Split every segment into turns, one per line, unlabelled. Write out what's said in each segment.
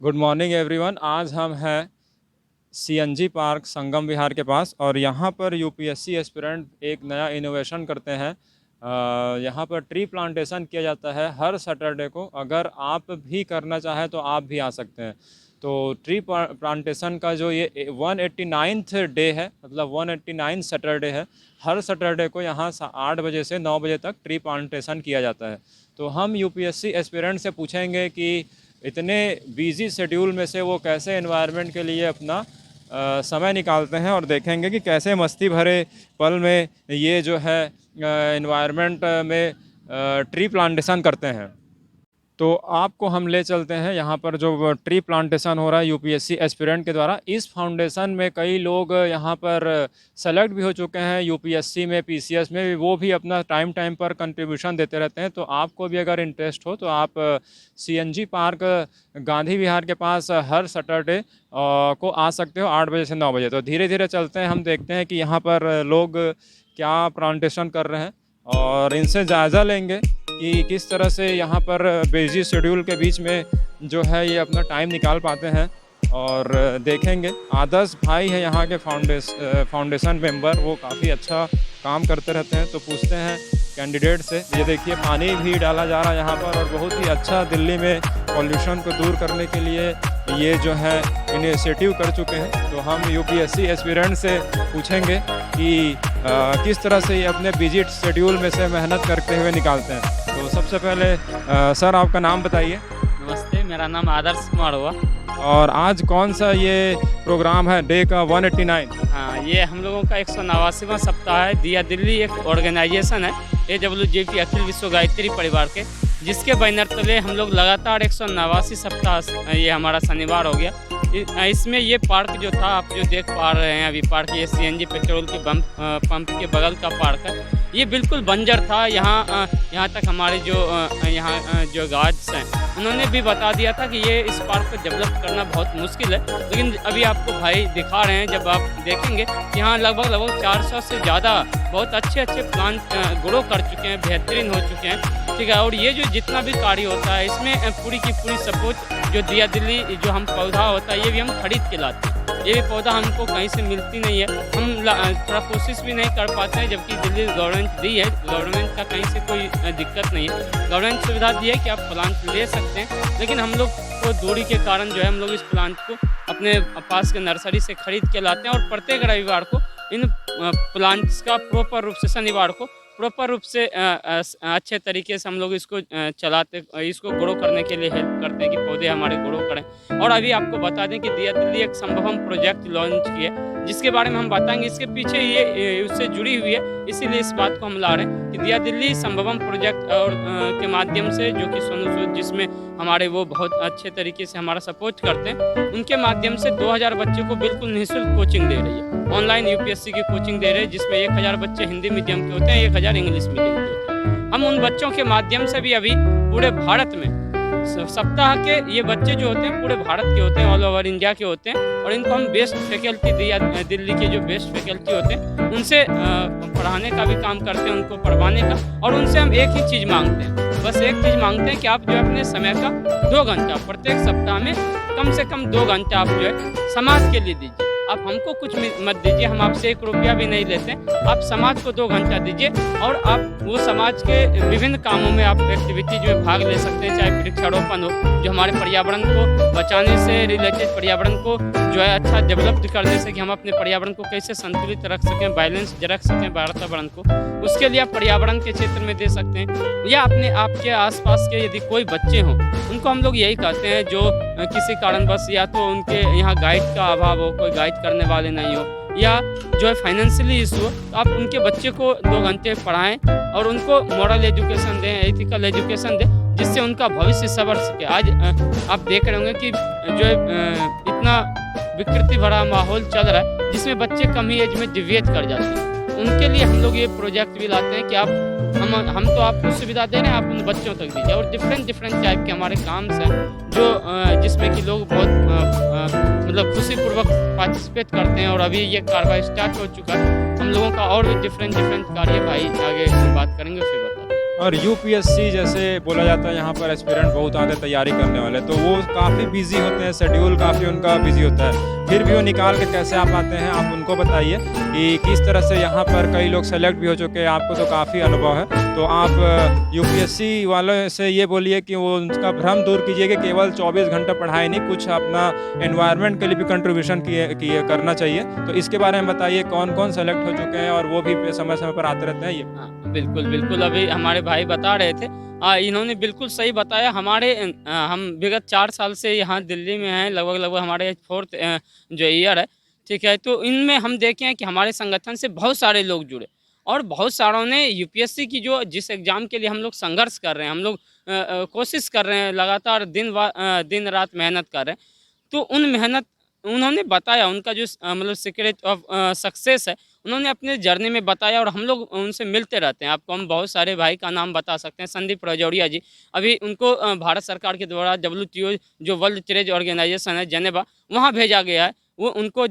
Good morning everyone. आज हम हैं सीएनजी पार्क संगम विहार के पास और यहाँ पर यूपीएससी एस्पिरेंट एक नया इनोवेशन करते हैं। यहाँ पर ट्री प्लांटेशन किया जाता है हर सैटरडे को। अगर आप भी करना चाहें तो आप भी आ सकते हैं। तो ट्री प्लांटेशन का जो ये 189th डे है, मतलब 189 सैटरडे है। हर सैटरडे को यहाँ 8 बजे से 9 बजे तक ट्री प्लांटेशन किया जाता है। तो हम यूपीएससी एस्पिरेंट से पूछेंगे कि इतने बिजी शेड्यूल में से वो कैसे एनवायरनमेंट के लिए अपना समय निकालते हैं, और देखेंगे कि कैसे मस्ती भरे पल में ये जो है एनवायरनमेंट में ट्री प्लांटेशन करते हैं। तो आपको हम ले चलते हैं यहाँ पर जो ट्री प्लांटेशन हो रहा है यूपीएससी एस्पिरेंट के द्वारा। इस फाउंडेशन में कई लोग यहाँ पर सेलेक्ट भी हो चुके हैं, यूपीएससी में, पीसीएस में भी। वो भी अपना टाइम टाइम पर कंट्रीब्यूशन देते रहते हैं। तो आपको भी अगर इंटरेस्ट हो तो आप सीएनजी पार्क गांधी विहार के पास हर सैटरडे को आ सकते हो 8 बजे से 9 बजे। तो धीरे धीरे चलते हैं, हम देखते हैं कि यहाँ पर लोग क्या प्लांटेशन कर रहे हैं और इनसे जायज़ा लेंगे कि किस तरह से यहाँ पर बिजी शेड्यूल के बीच में जो है ये अपना टाइम निकाल पाते हैं। और देखेंगे, आदर्श भाई है यहाँ के फाउंडेशन मेंबर, वो काफ़ी अच्छा काम करते रहते हैं। तो पूछते हैं कैंडिडेट से। ये देखिए, पानी भी डाला जा रहा है यहाँ पर, और बहुत ही अच्छा दिल्ली में पॉल्यूशन को दूर करने के लिए ये जो है इनिशिएटिव कर चुके हैं। तो हम यूपीएससी एस्पिरेंट से पूछेंगे कि किस तरह से ये अपने बिजी शेड्यूल में से मेहनत करते हुए निकालते हैं। तो सबसे पहले सर, आपका नाम बताइए।
नमस्ते, मेरा नाम आदर्श कुमार हुआ।
और आज कौन सा ये प्रोग्राम है डे का 189?
हाँ, ये हम लोगों का 189वां सप्ताह है। दिया दिल्ली एक ऑर्गेनाइजेशन है, AWJP अखिल विश्व गायत्री परिवार के, जिसके बैनर तले हम लोग लगातार 189वां सप्ताह, ये हमारा शनिवार हो गया। इसमें ये पार्क जो था, आप जो देख पा रहे हैं अभी पार्क, ये सीएनजी पेट्रोल के पंप के बगल का पार्क है। ये बिल्कुल बंजर था। यहाँ तक हमारे जो गार्ड्स हैं, उन्होंने भी बता दिया था कि ये इस पार्क को डेवलप करना बहुत मुश्किल है। लेकिन अभी आपको भाई दिखा रहे हैं, जब आप देखेंगे यहाँ लगभग 400 से ज़्यादा बहुत अच्छे प्लांट ग्रो कर चुके हैं, बेहतरीन हो चुके हैं, ठीक है। और ये जो जितना भी कार्य होता है, इसमें पूरी की पूरी सपोर्ट जो दिया दिल्ली जो हम पौधा होता है, ये भी हम खरीद के लाते हैं। ये भी पौधा हमको कहीं से मिलती नहीं है, हम थोड़ा कोशिश भी नहीं कर पाते हैं, जबकि दिल्ली गवर्नमेंट दी है। गवर्नमेंट का कहीं से कोई दिक्कत नहीं है, गवर्नमेंट सुविधा दी है कि आप प्लांट ले सकते हैं। लेकिन हम लोग को दूरी के कारण जो है, हम लोग इस प्लांट को अपने पास के नर्सरी से खरीद के लाते हैं। और प्रत्येक रविवार को इन प्लांट्स का प्रॉपर रूप से, शनिवार को प्रॉपर रूप से अच्छे तरीके से हम लोग इसको इसको ग्रो करने के लिए हेल्प करते हैं कि पौधे हमारे ग्रो करें। और अभी आपको बता दें कि दिया दिल्ली एक संभवम प्रोजेक्ट लॉन्च किया, जिसके बारे में हम बताएंगे। इसके पीछे ये उससे जुड़ी हुई है, इसीलिए इस बात को हम ला रहे हैं कि दिया दिल्ली संभवम प्रोजेक्ट और के माध्यम से, जो कि सोनू सूद, जिसमें हमारे वो बहुत अच्छे तरीके से हमारा सपोर्ट करते हैं, उनके माध्यम से 2000 बच्चे को बिल्कुल निःशुल्क कोचिंग दे रही है। ऑनलाइन यूपीएससी की कोचिंग दे रहे हैं, जिसमें 1000 बच्चे हिंदी मीडियम के होते हैं, 1000 इंग्लिश मीडियम के होते हैं। हम उन बच्चों के माध्यम से भी अभी पूरे भारत में सप्ताह के ये बच्चे जो होते हैं पूरे भारत के होते हैं, ऑल ओवर इंडिया के होते हैं। और इनको हम बेस्ट फैकल्टी दिल्ली के जो बेस्ट फैकल्टी होते हैं, उनसे पढ़ाने का भी काम करते हैं, उनको पढ़वाने का। और उनसे हम एक ही चीज़ मांगते हैं, बस एक चीज़ मांगते हैं कि आप जो है अपने समय का 2 घंटा प्रत्येक सप्ताह में, कम से कम 2 घंटा आप जो है समाज के लिए दीजिए। आप हमको कुछ मत दीजिए, हम आपसे 1 रुपया भी नहीं लेते। आप समाज को 2 घंटा दीजिए, और आप वो समाज के विभिन्न कामों में आप एक्टिविटी जो है भाग ले सकते हैं। चाहे वृक्षारोपण हो, जो हमारे पर्यावरण को बचाने से रिलेटेड, पर्यावरण को जो है अच्छा डेवलप करने से, कि हम अपने पर्यावरण को कैसे संतुलित रख सकें, बैलेंस रख सकें वातावरण को, उसके लिए आप पर्यावरण के क्षेत्र में दे सकते हैं। या अपने आपके आसपास के यदि कोई बच्चे हों, उनको हम लोग यही कहते हैं जो किसी कारणवश, या तो उनके यहाँ गाइड का अभाव हो, कोई गाइड करने वाले नहीं हो, या जो है फाइनेंशियली इशू हो, तो आप उनके बच्चे को 2 घंटे पढ़ाएं और उनको मॉरल एजुकेशन दें, एथिकल एजुकेशन दें, जिससे उनका भविष्य संवर सके। आज आप देख रहे होंगे कि जो है इतना विकृति भरा माहौल चल रहा है, जिसमें बच्चे कम ही एज में डिविएट कर जाते हैं। उनके लिए हम लोग ये प्रोजेक्ट भी लाते हैं कि हम तो आपको सुविधा दे रहे हैं, आप उन बच्चों तक दीजिए। और डिफरेंट टाइप के हमारे काम्स हैं, जो जिसमें कि लोग बहुत मतलब खुशीपूर्वक पार्टिसिपेट करते हैं। और अभी ये कार्रवाई स्टार्ट हो चुका है। हम लोगों का और भी डिफरेंट कार्य भाई आगे बात करेंगे, फिर बता दें।
और यूपीएससी जैसे बोला जाता है यहाँ पर एस्पिरेंट बहुत आते हैं तैयारी करने वाले, तो वो काफ़ी बिजी होते हैं, शेड्यूल काफ़ी उनका बिजी होता है, फिर भी वो निकाल के कैसे आ पाते हैं, आप उनको बताइए कि किस तरह से यहाँ पर कई लोग सेलेक्ट भी हो चुके हैं, आपको तो काफ़ी अनुभव है, तो आप यूपीएससी वालों से ये बोलिए कि वो उनका भ्रम दूर कीजिए कि केवल 24 घंटा पढ़ाई नहीं, कुछ अपना एनवायरनमेंट के लिए भी कंट्रीब्यूशन किए करना चाहिए। तो इसके बारे में बताइए कौन कौन सेलेक्ट हो चुके हैं और वो भी समय समय पर आते रहते हैं ये।
हाँ, बिल्कुल, बिल्कुल, अभी हमारे भाई बता रहे थे। इन्होंने बिल्कुल सही बताया। हम विगत 4 साल से यहाँ दिल्ली में हैं, लगभग-लगभग हमारे 4th जो ईयर है, ठीक है? तो इनमें हम देखे हैं कि हमारे संगठन से बहुत सारे लोग जुड़े और बहुत सारों ने यूपीएससी की जो जिस एग्ज़ाम के लिए हम लोग संघर्ष कर रहे हैं, हम लोग कोशिश कर रहे हैं, लगातार दिन-रात मेहनत कर रहे हैं। तो उन मेहनत उन्होंने बताया, उनका जो मतलब सीक्रेट ऑफ सक्सेस है, उन्होंने अपने जर्नी में बताया और हम लोग उनसे मिलते रहते हैं। आपको हम बहुत सारे भाई का नाम बता सकते हैं, संदीप रजौड़िया जी। अभी उनको भारत सरकार के द्वारा डब्ल्यूटीओ जो वर्ल्ड ट्रेड ऑर्गेनाइजेशन है जेनेवा, वहाँ भेजा गया है। वो उनको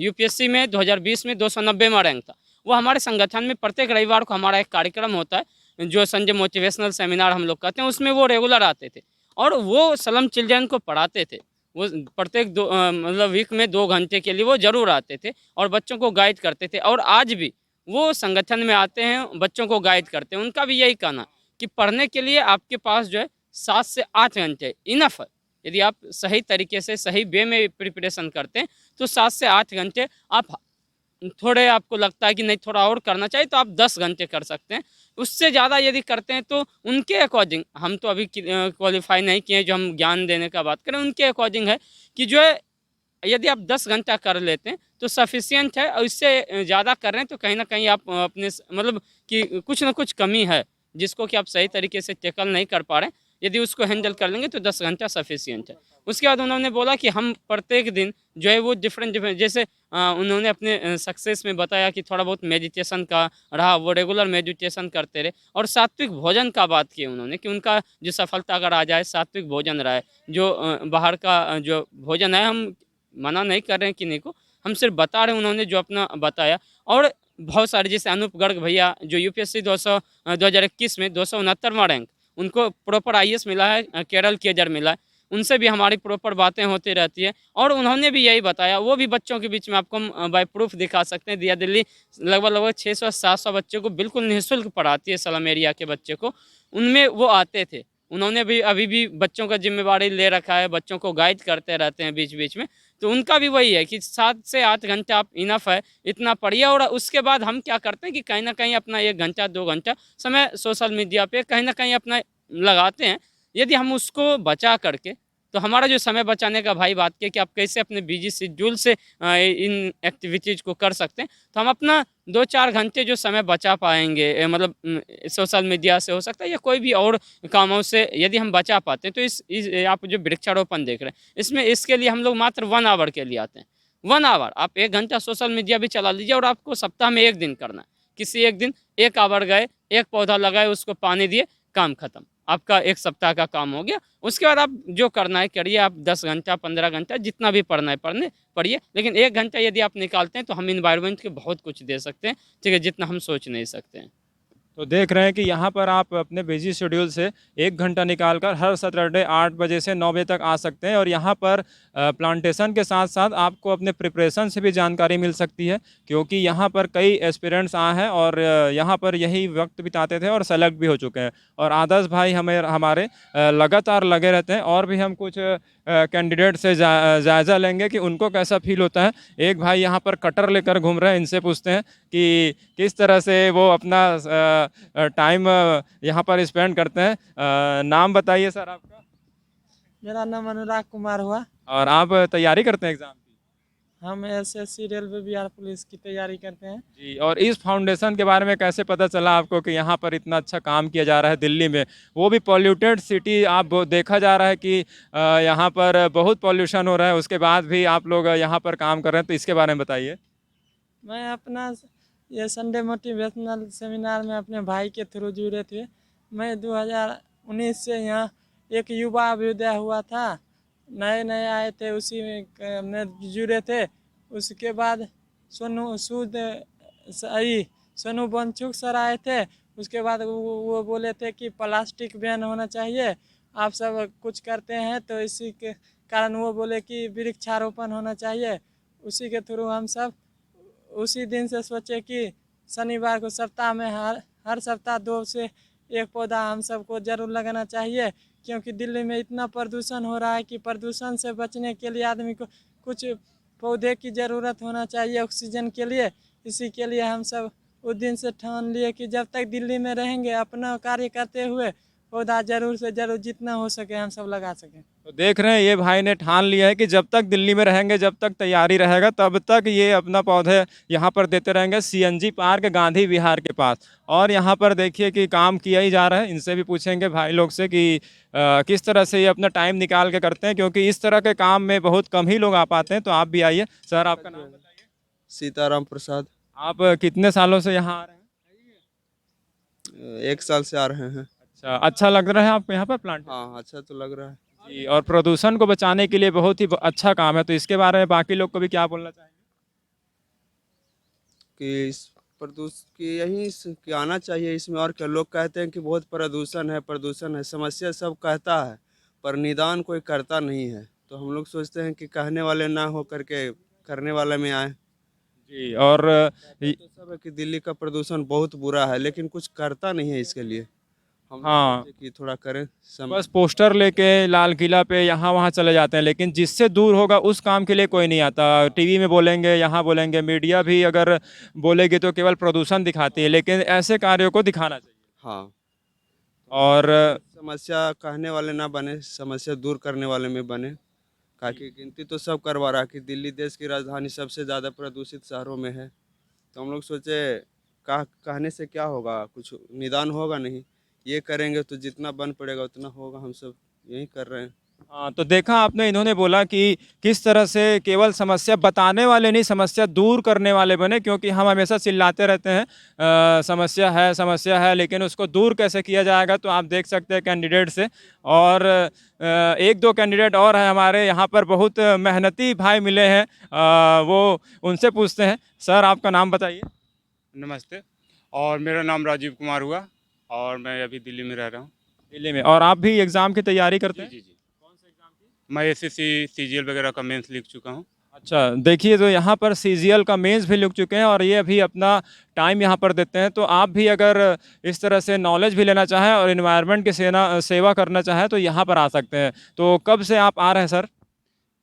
यूपीएससी में 2020 में 290वां रैंक था। वो हमारे संगठन में प्रत्येक रविवार को हमारा एक कार्यक्रम होता है, जो संजय मोटिवेशनल सेमिनार हम लोग कहते हैं, उसमें वो रेगुलर आते थे और वो स्लम चिल्ड्रन को पढ़ाते थे। वो प्रत्येक मतलब वीक में 2 घंटे के लिए वो ज़रूर आते थे और बच्चों को गाइड करते थे और आज भी वो संगठन में आते हैं, बच्चों को गाइड करते हैं। उनका भी यही कहना है कि पढ़ने के लिए आपके पास जो है 7 से 8 घंटे इनफ है। यदि आप सही तरीके से, सही वे में प्रिपरेशन करते हैं, तो 7 से 8 घंटे आप थोड़े आपको लगता है कि नहीं थोड़ा और करना चाहिए तो आप 10 घंटे कर सकते हैं। उससे ज़्यादा यदि करते हैं तो उनके अकॉर्डिंग, हम तो अभी क्वालिफ़ाई नहीं किए जो हम ज्ञान देने का बात करें, उनके अकॉर्डिंग है कि जो है यदि आप 10 घंटा कर लेते हैं तो सफिशिएंट है और इससे ज़्यादा कर रहे हैं तो कहीं न कहीं आप अपने मतलब कि कुछ न कुछ कमी है, जिसको कि आप सही तरीके से टैकल नहीं कर पा रहे हैं। यदि उसको हैंडल कर लेंगे तो 10 घंटा सफिशिएंट है। उसके बाद उन्होंने बोला कि हम प्रत्येक दिन जो है वो डिफरेंट जैसे उन्होंने अपने सक्सेस में बताया कि थोड़ा बहुत मेडिटेशन का रहा, वो रेगुलर मेडिटेशन करते रहे और सात्विक भोजन का बात की उन्होंने कि उनका जो सफलता अगर आ जाए सात्विक भोजन रहा है। जो बाहर का जो भोजन है, हम मना नहीं कर रहे हैं किन्हीं को, हम सिर्फ बता रहे हैं उन्होंने जो अपना बताया। और बहुत सारे जैसे अनूप गर्ग भैया जो यूपीएससी 2021 में 269वां रैंक, उनको प्रॉपर आईएएस मिला है, केरल केडर मिला है। उनसे भी हमारी प्रॉपर बातें होती रहती है और उन्होंने भी यही बताया। वो भी बच्चों के बीच में आपको हम बाय प्रूफ दिखा सकते हैं। दिया दिल्ली लगभग 600-700 बच्चों को बिल्कुल निःशुल्क पढ़ाती है, स्लम एरिया के बच्चे को। उनमें वो आते थे। उन्होंने भी अभी भी बच्चों का ज़िम्मेवारी ले रखा है, बच्चों को गाइड करते रहते हैं बीच-बीच में। तो उनका भी वही है कि 7 से 8 घंटे आप इनफ है, इतना पढ़िए और उसके बाद हम क्या करते हैं कि कहीं न कहीं अपना 1 घंटा, 2 घंटा समय सोशल मीडिया पे कहीं न कहीं अपना लगाते हैं। यदि हम उसको बचा करके, तो हमारा जो समय बचाने का भाई बात किया कि आप कैसे अपने बिजी शेड्यूल से इन एक्टिविटीज़ को कर सकते हैं, तो हम अपना 2-4 घंटे जो समय बचा पाएँगे, मतलब सोशल मीडिया से हो सकता है या कोई भी और कामों से यदि हम बचा पाते हैं, तो इस आप जो वृक्षारोपण देख रहे हैं, इसमें इसके लिए हम लोग मात्र 1 आवर के लिए आते हैं। 1 आवर आप 1 घंटा सोशल मीडिया भी चला लीजिए और आपको सप्ताह में 1 दिन करना है। किसी एक दिन 1 आवर गए, 1 पौधा लगाए, उसको पानी दिए, काम खत्म। आपका 1 सप्ताह का काम हो गया। उसके बाद आप जो करना है करिए, आप 10 घंटा, 15 घंटा जितना भी पढ़ना है पढ़िए। लेकिन 1 घंटा यदि आप निकालते हैं तो हम एनवायरनमेंट को बहुत कुछ दे सकते हैं, ठीक है, जितना हम सोच नहीं सकते हैं।
तो देख रहे हैं कि यहाँ पर आप अपने बिजी शेड्यूल से 1 घंटा निकाल कर हर सैटरडे 8 बजे से 9 बजे तक आ सकते हैं और यहाँ पर प्लांटेशन के साथ साथ आपको अपने प्रिपरेशन से भी जानकारी मिल सकती है, क्योंकि यहाँ पर कई एस्पिरेंट्स आए हैं और यहाँ पर यही वक्त बिताते थे और सेलेक्ट भी हो चुके हैं। और आदर्श भाई हमारे लगातार लगे रहते हैं और भी हम कुछ कैंडिडेट से जायज़ा लेंगे कि उनको कैसा फील होता है। एक भाई यहाँ पर कटर लेकर घूम रहे हैं, इनसे पूछते हैं कि किस तरह से वो अपना टाइम यहाँ पर स्पेंड करते हैं। नाम बताइए सर आपका।
मेरा नाम अनुराग कुमार हुआ।
और आप तैयारी करते हैं एग्ज़ाम की?
हम एसएससी रेलवे बिहार पुलिस की तैयारी करते हैं।
जी, और इस फाउंडेशन के बारे में कैसे पता चला आपको कि यहाँ पर इतना अच्छा काम किया जा रहा है दिल्ली में, वो भी पॉल्यूटेड सिटी? आप देखा जा रहा है कि यहाँ पर बहुत पॉल्यूशन हो रहा है, उसके बाद भी आप लोग यहाँ पर काम कर रहे हैं, तो इसके बारे में बताइए।
मैं अपना ये संडे मोटिवेशनल सेमिनार में अपने भाई के थ्रू जुड़े थे। मैं 2019 से यहाँ एक युवा अभ्युदय हुआ था, नए नए आए थे, उसी में जुड़े थे। उसके बाद सोनू बनचुक सर आए थे, उसके बाद वो बोले थे कि प्लास्टिक बैन होना चाहिए, आप सब कुछ करते हैं तो इसी के कारण वो बोले कि वृक्षारोपण होना चाहिए। उसी के थ्रू हम सब उसी दिन से सोचे कि शनिवार को सप्ताह में हर सप्ताह 2 से 1 पौधा हम सबको ज़रूर लगाना चाहिए, क्योंकि दिल्ली में इतना प्रदूषण हो रहा है कि प्रदूषण से बचने के लिए आदमी को कुछ पौधे की ज़रूरत होना चाहिए ऑक्सीजन के लिए। इसी के लिए हम सब उस दिन से ठान लिए कि जब तक दिल्ली में रहेंगे अपना कार्य करते हुए पौधा ज़रूर से ज़रूर जितना हो सके हम सब लगा सकें।
तो देख रहे हैं ये भाई ने ठान लिया है कि जब तक दिल्ली में रहेंगे, जब तक तैयारी रहेगा, तब तक ये अपना पौधे यहाँ पर देते रहेंगे सीएनजी पार्क गांधी विहार के पास। और यहाँ पर देखिए कि काम किया ही जा रहा है। इनसे भी पूछेंगे भाई लोग से कि किस तरह से ये अपना टाइम निकाल के करते हैं, क्योंकि इस तरह के काम में बहुत कम ही लोग आ पाते हैं। तो आप भी आइए। सर, आपका नाम बताइए।
सीताराम प्रसाद।
आप कितने सालों से यहाँ आ रहे हैं?
1 साल से आ रहे हैं।
अच्छा लग रहा है आपको यहाँ पर प्लांट?
हाँ, अच्छा तो लग रहा है
जी। और प्रदूषण को बचाने के लिए बहुत ही अच्छा काम है। तो इसके बारे में बाकी लोग को भी क्या बोलना चाहेंगे?
कि इस प्रदूषण की कि आना चाहिए इसमें। और क्या, लोग कहते हैं कि बहुत प्रदूषण है, समस्या सब कहता है पर निदान कोई करता नहीं है। तो हम लोग सोचते हैं कि कहने वाले ना हो करके करने वाले में आए।
जी। और
तो सब है कि दिल्ली का प्रदूषण बहुत बुरा है, लेकिन कुछ करता नहीं है इसके लिए। हम
हाँ,
सोचे कि थोड़ा करें
बस पोस्टर लेके लाल किला पे यहाँ वहाँ चले जाते हैं, लेकिन जिससे दूर होगा उस काम के लिए कोई नहीं आता। टीवी में बोलेंगे, यहाँ बोलेंगे, मीडिया भी अगर बोलेगी तो केवल प्रदूषण दिखाती है, लेकिन ऐसे कार्यों को दिखाना चाहिए।
हाँ,
और
समस्या कहने वाले ना बने, समस्या दूर करने वाले में बने। काकि गिनती तो सब करवा रहा कि दिल्ली देश की राजधानी सबसे ज़्यादा प्रदूषित शहरों में है। तो हम लोग सोचे कहने से क्या होगा, कुछ निदान होगा नहीं। ये करेंगे तो जितना बन पड़ेगा उतना होगा। हम सब यही कर रहे हैं।
हाँ, तो देखा आपने, इन्होंने बोला कि किस तरह से केवल समस्या बताने वाले नहीं, समस्या दूर करने वाले बने। क्योंकि हम हमेशा चिल्लाते रहते हैं समस्या है, लेकिन उसको दूर कैसे किया जाएगा। तो आप देख सकते हैं कैंडिडेट से। और 1-2 कैंडिडेट और हैं हमारे यहाँ पर, बहुत मेहनती भाई मिले हैं। वो उनसे पूछते हैं। सर, आपका नाम बताइए।
नमस्ते। और मेरा नाम राजीव कुमार हुआ और मैं अभी दिल्ली में रह रहा हूँ।
दिल्ली में। और आप भी एग्ज़ाम की तैयारी करते हैं?
जी। कौन सा एग्ज़ाम की? मैं एसएससी सीजीएल वगैरह का मेंस लिख चुका हूँ।
अच्छा, देखिए तो यहाँ पर सीजीएल का मेंस भी लिख चुके हैं और ये अभी अपना टाइम यहाँ पर देते हैं। तो आप भी अगर इस तरह से नॉलेज भी लेना चाहें और एनवायरनमेंट की सेवा करना चाहें तो यहाँ पर आ सकते हैं। तो कब से आप आ रहे हैं सर?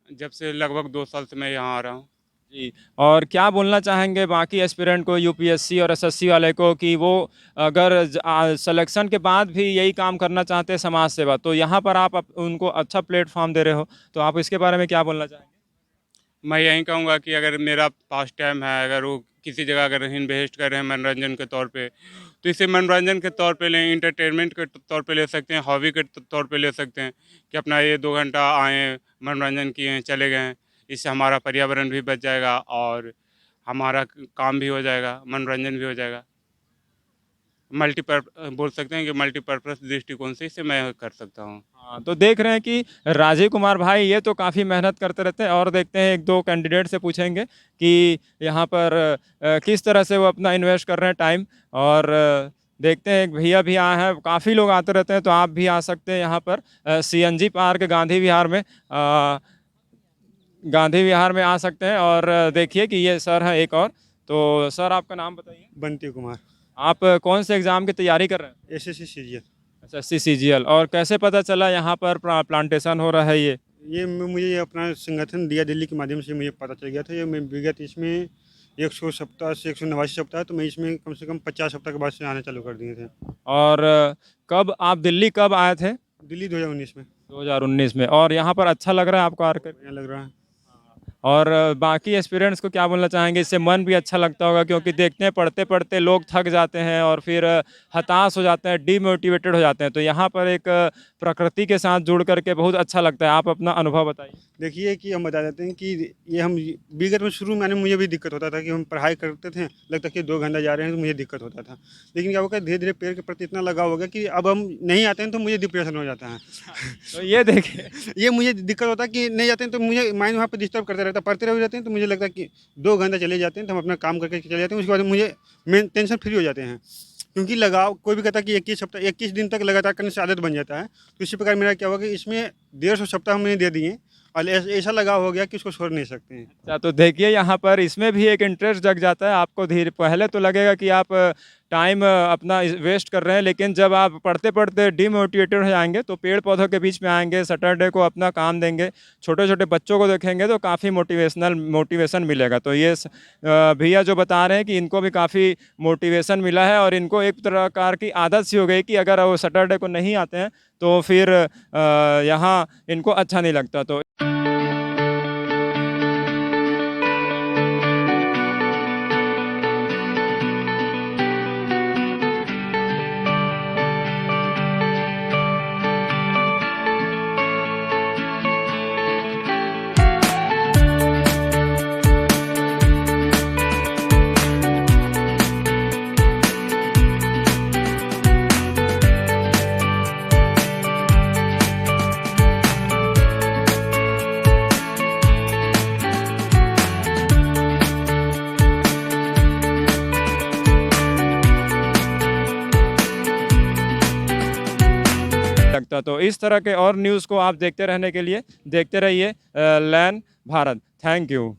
जब से लगभग 2 साल से मैं यहाँ आ रहा हूँ।
जी। और क्या बोलना चाहेंगे बाकी एस्पिरेंट को, यूपीएससी और एसएससी वाले को, कि वो अगर सिलेक्शन के बाद भी यही काम करना चाहते हैं, समाज सेवा, तो यहाँ पर आप उनको अच्छा प्लेटफॉर्म दे रहे हो, तो आप इसके बारे में क्या बोलना चाहेंगे?
मैं यही कहूँगा कि अगर मेरा पास टाइम है, अगर वो किसी जगह अगर इन्वेस्ट कर रहे हैं मनोरंजन के तौर पे, तो इसे मनोरंजन के तौर पे लें, इंटरटेनमेंट के तौर पे ले सकते हैं, हॉबी के तौर पे ले सकते हैं कि अपना ये 2 घंटा आए, मनोरंजन किए, चले गए। इससे हमारा पर्यावरण भी बच जाएगा और हमारा काम भी हो जाएगा, मनोरंजन भी हो जाएगा। बोल सकते हैं कि मल्टीपर्पज़ दृष्टिकोण से इसे मैं कर सकता हूँ।
हाँ, तो देख रहे हैं कि राजीव कुमार भाई ये तो काफ़ी मेहनत करते रहते हैं। और देखते हैं 1-2 कैंडिडेट से पूछेंगे कि यहाँ पर किस तरह से वो अपना इन्वेस्ट कर रहे हैं टाइम। और देखते हैं, एक भैया भी आए हैं, काफ़ी लोग आते रहते हैं, तो आप भी आ सकते हैं यहाँ पर सीएनजी पार्क गांधी विहार में। गांधी विहार में आ सकते हैं। और देखिए कि ये सर है एक और। तो सर, आपका नाम बताइए।
बंटी कुमार।
आप कौन से एग्ज़ाम की तैयारी कर रहे हैं?
SSC CGL.
अच्छा, सीजीएल। और कैसे पता चला यहाँ पर प्लांटेशन हो रहा है?
ये मुझे अपना संगठन दिया दिल्ली के माध्यम से मुझे पता चल गया था। ये मैं विगत इसमें 100 सप्ताह से 189 सप्ताह, तो मैं इसमें कम से कम 50 सप्ताह के बाद से आने चालू कर दिए थे।
और कब आप दिल्ली कब आए थे?
दिल्ली 2019 में।
2019 में। और यहाँ पर अच्छा लग रहा है आपको आकर?
बढ़िया लग रहा है।
और बाकी एस्पिरेंट्स को क्या बोलना चाहेंगे? इससे मन भी अच्छा लगता होगा, क्योंकि देखते हैं पढ़ते पढ़ते लोग थक जाते हैं और फिर हताश हो जाते हैं, डीमोटिवेटेड हो जाते हैं। तो यहाँ पर एक प्रकृति के साथ जुड़ करके बहुत अच्छा लगता है। आप अपना अनुभव बताइए।
देखिए कि हम बता देते हैं कि ये हम विगत में शुरू में मुझे भी दिक्कत होता था कि हम पढ़ाई करते थे, लगता कि 2 घंटा जा रहे हैं तो मुझे दिक्कत होता था। लेकिन क्या होगा, धीरे धीरे पेड़ के प्रति इतना लगाव हो गया कि अब हम नहीं आते हैं तो मुझे डिप्रेशन हो जाता है।
तो ये देखिए,
ये मुझे दिक्कत होता है कि नहीं जाते हैं तो मुझे माइंड वहाँ पर डिस्टर्ब करते रहता है। पढ़ते रह जाते हैं तो मुझे लगता है कि 2 घंटा चले जाते हैं तो हम अपना काम करके चले जाते हैं। उसके बाद मुझे मेन टेंशन फ्री हो जाते हैं। क्योंकि लगाव कोई भी कहता है कि 21 दिन तक लगातार करने से आदत बन जाता है। तो इसी प्रकार मेरा क्या हुआ कि इसमें 150 सप्ताह हमने दे दिए और ऐसा लगाव हो गया कि उसको छोड़ नहीं सकते हैं।
अच्छा, तो देखिए यहाँ पर इसमें भी एक इंटरेस्ट जग जाता है आपको। धीरे पहले तो लगेगा कि आप टाइम अपना वेस्ट कर रहे हैं, लेकिन जब आप पढ़ते पढ़ते डिमोटिवेटेड हो जाएंगे तो पेड़ पौधों के बीच में आएंगे, सैटरडे को अपना काम देंगे, छोटे छोटे बच्चों को देखेंगे तो काफ़ी मोटिवेशन मिलेगा। तो ये भैया जो बता रहे हैं कि इनको भी काफ़ी मोटिवेशन मिला है और इनको एक प्रकार की आदत सी हो गई कि अगर वो सैटरडे को नहीं आते हैं तो फिर यहाँ इनको अच्छा नहीं लगता। तो लगता। तो इस तरह के और न्यूज़ को आप देखते रहने के लिए देखते रहिए लैन भारत। Thank you.